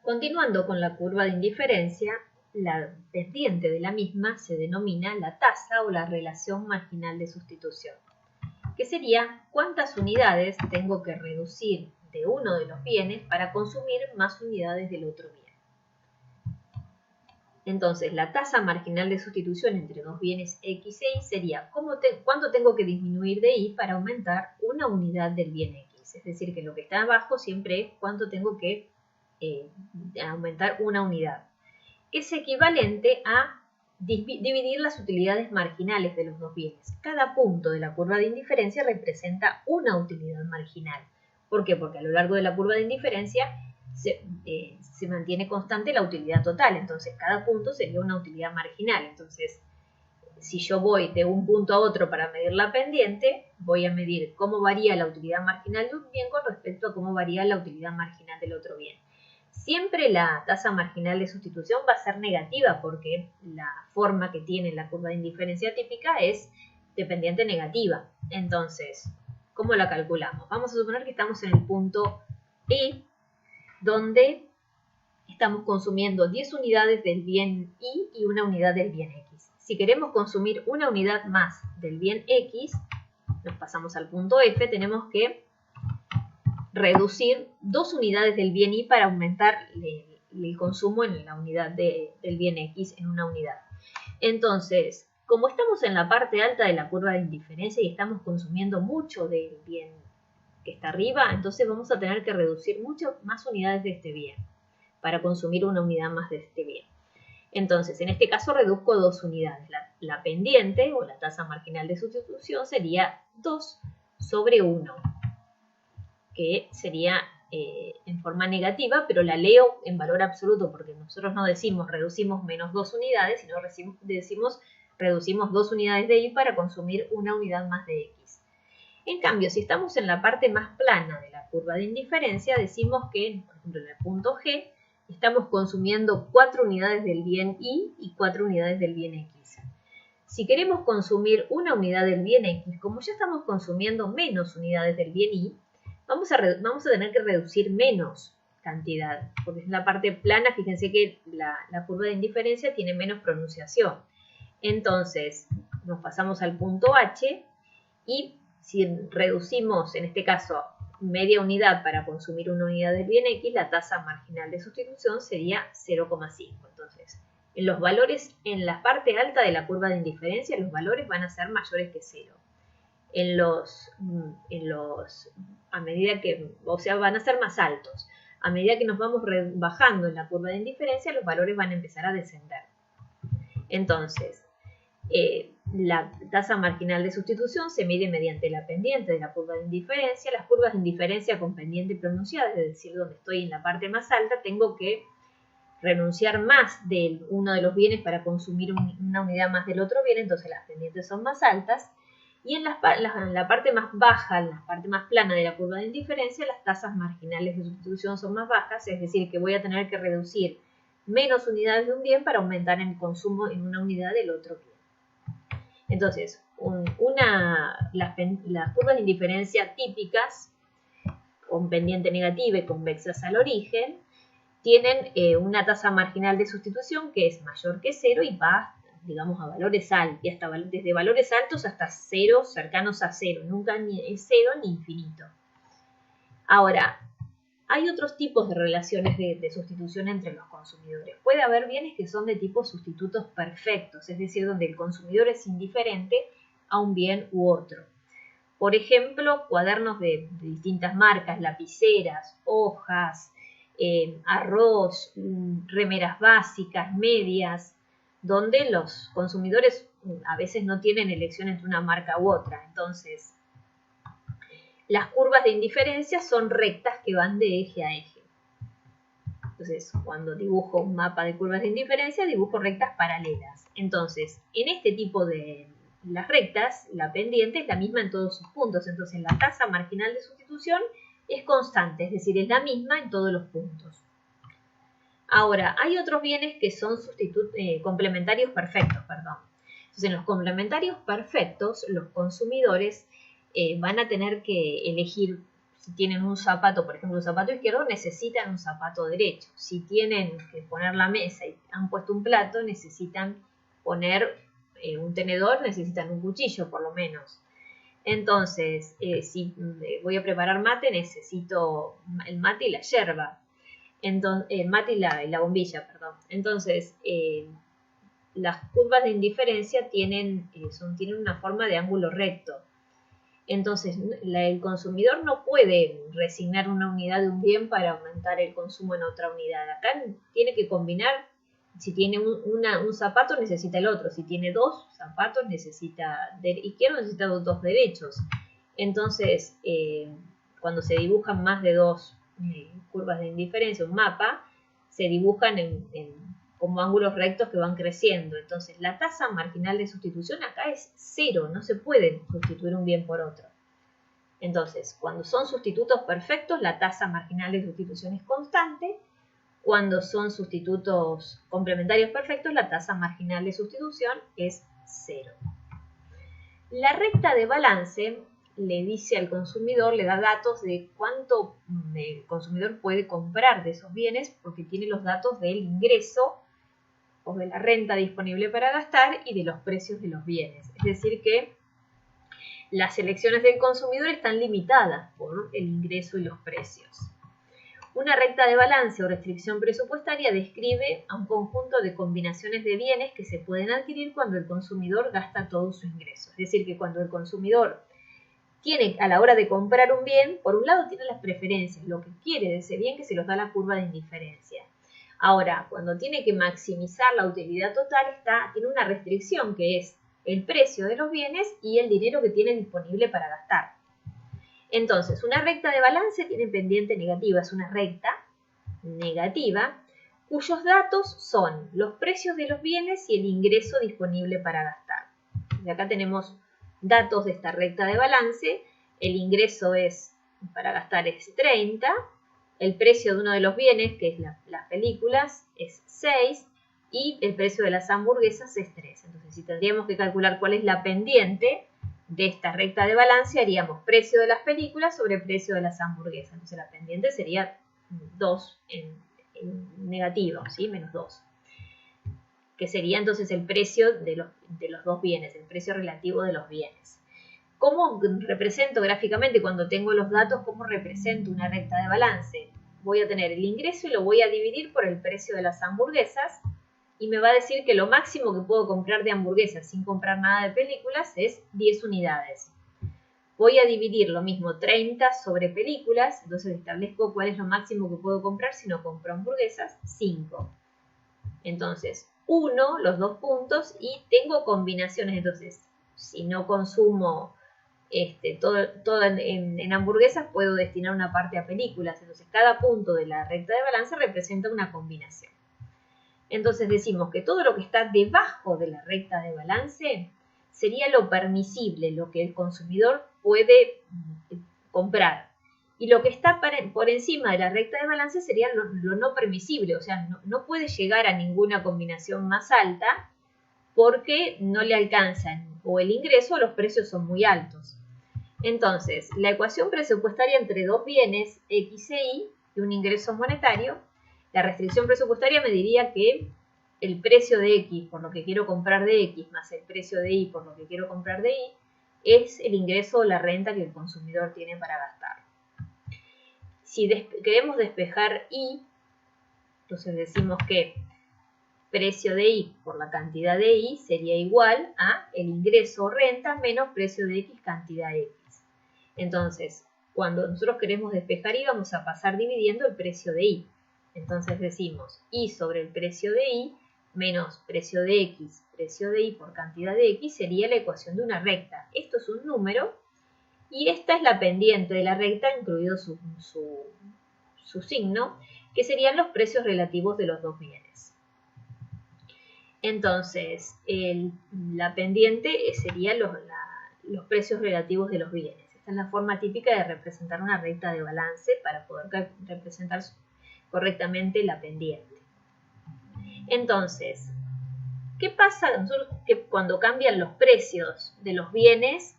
Continuando con la curva de indiferencia, la pendiente de la misma se denomina la tasa o la relación marginal de sustitución, que sería cuántas unidades tengo que reducir de uno de los bienes para consumir más unidades del otro bien. Entonces, la tasa marginal de sustitución entre dos bienes X e Y sería cuánto tengo que disminuir de Y para aumentar una unidad del bien X. Es decir, que lo que está abajo siempre es cuánto tengo que aumentar una unidad. Es equivalente a dividir las utilidades marginales de los dos bienes. Cada punto de la curva de indiferencia representa una utilidad marginal. ¿Por qué? Porque a lo largo de la curva de indiferencia se mantiene constante la utilidad total, entonces cada punto sería una utilidad marginal. Entonces, si yo voy de un punto a otro para medir la pendiente, voy a medir cómo varía la utilidad marginal de un bien con respecto a cómo varía la utilidad marginal del otro bien. Siempre la tasa marginal de sustitución va a ser negativa porque la forma que tiene la curva de indiferencia típica es de pendiente negativa. Entonces, ¿cómo la calculamos? Vamos a suponer que estamos en el punto E, donde estamos consumiendo 10 unidades del bien Y y una unidad del bien X. Si queremos consumir una unidad más del bien X, nos pasamos al punto F, tenemos que reducir 2 unidades del bien Y para aumentar el consumo en la unidad del bien X en una unidad. Entonces, como estamos en la parte alta de la curva de indiferencia y estamos consumiendo mucho del bien que está arriba, entonces vamos a tener que reducir muchas más unidades de este bien para consumir una unidad más de este bien. Entonces, en este caso reduzco 2 unidades. La pendiente o la tasa marginal de sustitución sería 2 sobre 1, que sería en forma negativa, pero la leo en valor absoluto porque nosotros no decimos reducimos menos 2 unidades, sino decimos reducimos 2 unidades de Y para consumir una unidad más de X. En cambio, si estamos en la parte más plana de la curva de indiferencia, decimos que, por ejemplo, en el punto G, estamos consumiendo 4 unidades del bien Y y 4 unidades del bien X. Si queremos consumir una unidad del bien X, como ya estamos consumiendo menos unidades del bien Y, vamos a tener que reducir menos cantidad, porque en la parte plana, fíjense que la curva de indiferencia tiene menos pronunciación. Entonces, nos pasamos al punto H y si reducimos, en este caso, media unidad para consumir una unidad del bien X, la tasa marginal de sustitución sería 0,5. Entonces, en los valores, en la parte alta de la curva de indiferencia, los valores van a ser mayores que 0. A medida que, o sea, van a ser más altos. A medida que nos vamos bajando en la curva de indiferencia, los valores van a empezar a descender. Entonces, la tasa marginal de sustitución se mide mediante la pendiente de la curva de indiferencia. Las curvas de indiferencia con pendiente pronunciada, es decir, donde estoy en la parte más alta, tengo que renunciar más de uno de los bienes para consumir una unidad más del otro bien, entonces las pendientes son más altas. Y en la parte más baja, en la parte más plana de la curva de indiferencia, las tasas marginales de sustitución son más bajas, es decir, que voy a tener que reducir menos unidades de un bien para aumentar el consumo en una unidad del otro bien. Entonces, las curvas de indiferencia típicas, con pendiente negativa y convexas al origen, tienen una tasa marginal de sustitución que es mayor que 0 y va, digamos, a valores altos, desde valores altos hasta 0, cercanos a 0. Nunca es 0 ni infinito. Ahora, hay otros tipos de relaciones de sustitución entre los consumidores. Puede haber bienes que son de tipo sustitutos perfectos, es decir, donde el consumidor es indiferente a un bien u otro. Por ejemplo, cuadernos de distintas marcas, lapiceras, hojas, arroz, remeras básicas, medias, donde los consumidores a veces no tienen elección entre una marca u otra. Entonces, las curvas de indiferencia son rectas que van de eje a eje. Entonces, cuando dibujo un mapa de curvas de indiferencia, dibujo rectas paralelas. Entonces, en este tipo de las rectas, la pendiente es la misma en todos sus puntos. Entonces, la tasa marginal de sustitución es constante, es decir, es la misma en todos los puntos. Ahora, hay otros bienes que son complementarios perfectos, Entonces, en los complementarios perfectos, los consumidores van a tener que elegir Si tienen un zapato, por ejemplo, un zapato izquierdo, necesitan un zapato derecho. Si tienen que poner la mesa y han puesto un plato, necesitan poner un tenedor, necesitan un cuchillo por lo menos. Entonces, si voy a preparar mate, necesito el mate y la yerba. Entonces, el mate y la bombilla, perdón. Entonces, las curvas de indiferencia tienen una forma de ángulo recto. Entonces, el consumidor no puede resignar una unidad de un bien para aumentar el consumo en otra unidad. Acá tiene que combinar. Si tiene un zapato, necesita el otro. Si tiene dos zapatos, necesita izquierdo, necesita dos derechos. Entonces, cuando se dibujan más de dos curvas de indiferencia, un mapa, se dibujan como ángulos rectos que van creciendo. Entonces, la tasa marginal de sustitución acá es 0. No se puede sustituir un bien por otro. Entonces, cuando son sustitutos perfectos, la tasa marginal de sustitución es constante. Cuando son sustitutos complementarios perfectos, la tasa marginal de sustitución es 0. La recta de balance le dice al consumidor, le da datos de cuánto el consumidor puede comprar de esos bienes, porque tiene los datos del ingreso o de la renta disponible para gastar y de los precios de los bienes. Es decir que las elecciones del consumidor están limitadas por el ingreso y los precios. Una recta de balance o restricción presupuestaria describe a un conjunto de combinaciones de bienes que se pueden adquirir cuando el consumidor gasta todo su ingreso. Es decir, que cuando el consumidor tiene, a la hora de comprar un bien, por un lado tiene las preferencias, lo que quiere de ese bien que se los da la curva de indiferencia. Ahora, cuando tiene que maximizar la utilidad total, tiene una restricción que es el precio de los bienes y el dinero que tiene disponible para gastar. Entonces, una recta de balance tiene pendiente negativa, es una recta negativa cuyos datos son los precios de los bienes y el ingreso disponible para gastar. Y acá tenemos datos de esta recta de balance. El ingreso para gastar es 30, el precio de uno de los bienes, que es las películas, es 6 y el precio de las hamburguesas es 3. Entonces, si tendríamos que calcular cuál es la pendiente de esta recta de balance, haríamos precio de las películas sobre precio de las hamburguesas. Entonces, la pendiente sería 2 en negativo, ¿sí? Menos 2. Que sería entonces el precio de los dos bienes, el precio relativo de los bienes. ¿Cómo represento gráficamente cuando tengo los datos? ¿Cómo represento una recta de balance? Voy a tener el ingreso y lo voy a dividir por el precio de las hamburguesas y me va a decir que lo máximo que puedo comprar de hamburguesas sin comprar nada de películas es 10 unidades. Voy a dividir lo mismo 30 sobre películas, entonces establezco cuál es lo máximo que puedo comprar si no compro hamburguesas, 5. Entonces, 1, los dos puntos, y tengo combinaciones. Entonces, si no consumo todo en hamburguesas, puedo destinar una parte a películas. Entonces, cada punto de la recta de balance representa una combinación. Entonces, decimos que todo lo que está debajo de la recta de balance sería lo permisible, lo que el consumidor puede comprar. Y lo que está por encima de la recta de balance sería lo no permisible, o sea, no puede llegar a ninguna combinación más alta porque no le alcanzan o el ingreso o los precios son muy altos. Entonces, la ecuación presupuestaria entre dos bienes, X e Y, y un ingreso monetario, la restricción presupuestaria me diría que el precio de X por lo que quiero comprar de X más el precio de Y por lo que quiero comprar de Y es el ingreso o la renta que el consumidor tiene para gastar. Si queremos despejar Y, entonces decimos que precio de Y por la cantidad de Y sería igual a el ingreso o renta menos precio de X cantidad X. Entonces, cuando nosotros queremos despejar Y, vamos a pasar dividiendo el precio de Y. Entonces decimos Y sobre el precio de Y menos precio de X, precio de Y por cantidad de X sería la ecuación de una recta. Esto es un número y esta es la pendiente de la recta, incluido su signo, que serían los precios relativos de los dos bienes. Entonces, la pendiente serían los precios relativos de los bienes. Esta es la forma típica de representar una recta de balance para poder representar correctamente la pendiente. Entonces, ¿qué pasa cuando cambian los precios de los bienes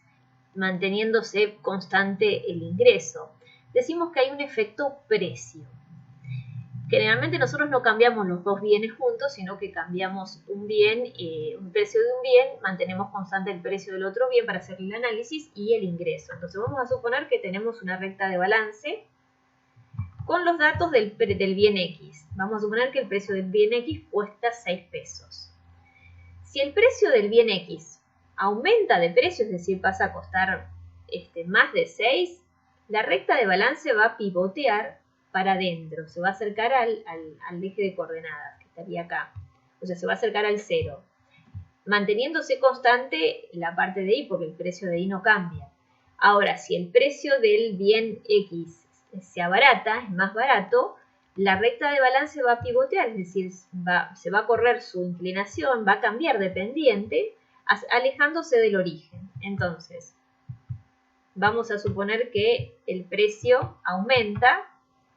manteniéndose constante el ingreso? decimos que hay un efecto precio. Generalmente nosotros no cambiamos los dos bienes juntos, sino que cambiamos un bien, un precio de un bien, mantenemos constante el precio del otro bien para hacer el análisis y el ingreso. Entonces vamos a suponer que tenemos una recta de balance con los datos del bien X. Vamos a suponer que el precio del bien X cuesta 6 pesos. Si el precio del bien X aumenta de precio, es decir, pasa a costar más de 6, la recta de balance va a pivotear para adentro, se va a acercar al eje de coordenadas, que estaría acá. O sea, se va a acercar al 0, manteniéndose constante la parte de Y, porque el precio de Y no cambia. Ahora, si el precio del bien X se abarata, es más barato, la recta de balance va a pivotear, es decir, se va a correr su inclinación, va a cambiar de pendiente, alejándose del origen. Entonces, vamos a suponer que el precio aumenta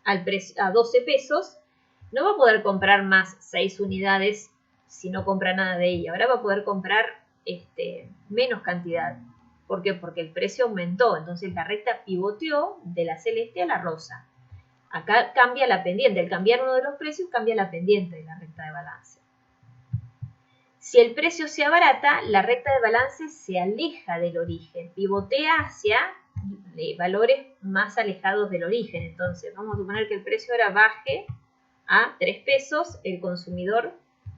a 12 pesos, no va a poder comprar más 6 unidades si no compra nada de ella. Ahora va a poder comprar menos cantidad. ¿Por qué? Porque el precio aumentó, entonces la recta pivoteó de la celeste a la rosa. Acá cambia la pendiente, al cambiar uno de los precios cambia la pendiente de la recta de balance. Si el precio se abarata, la recta de balance se aleja del origen, pivotea hacia valores más alejados del origen. Entonces vamos a suponer que el precio ahora baje a 3 pesos, el consumidor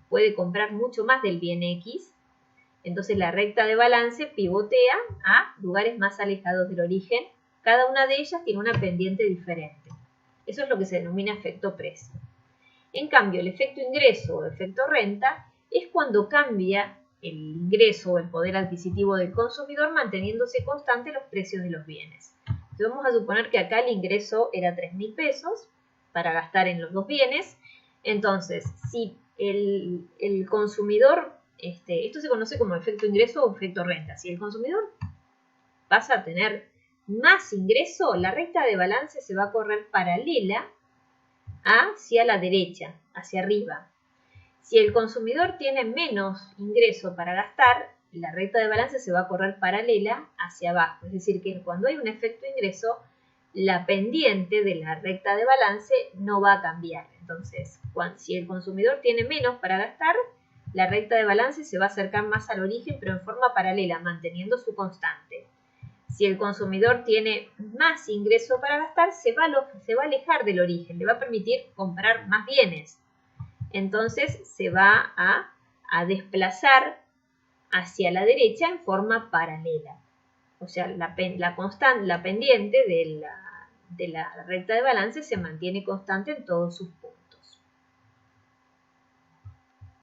puede comprar mucho más del bien X, entonces la recta de balance pivotea a lugares más alejados del origen, cada una de ellas tiene una pendiente diferente. Eso es lo que se denomina efecto precio. En cambio, el efecto ingreso o efecto renta es cuando cambia el ingreso o el poder adquisitivo del consumidor manteniéndose constante los precios de los bienes. Entonces vamos a suponer que acá el ingreso era 3.000 pesos para gastar en los dos bienes. Entonces, si el consumidor, esto se conoce como efecto ingreso o efecto renta. Si el consumidor pasa a tener más ingreso, la recta de balance se va a correr paralela hacia la derecha, hacia arriba. Si el consumidor tiene menos ingreso para gastar, la recta de balance se va a correr paralela hacia abajo. Es decir, que cuando hay un efecto ingreso, la pendiente de la recta de balance no va a cambiar. Entonces, si el consumidor tiene menos para gastar, la recta de balance se va a acercar más al origen, pero en forma paralela, manteniendo su constante. Si el consumidor tiene más ingreso para gastar, se va a alejar del origen, le va a permitir comprar más bienes. Entonces se va a desplazar hacia la derecha en forma paralela. O sea, la pendiente de la recta de balance se mantiene constante en todos sus puntos.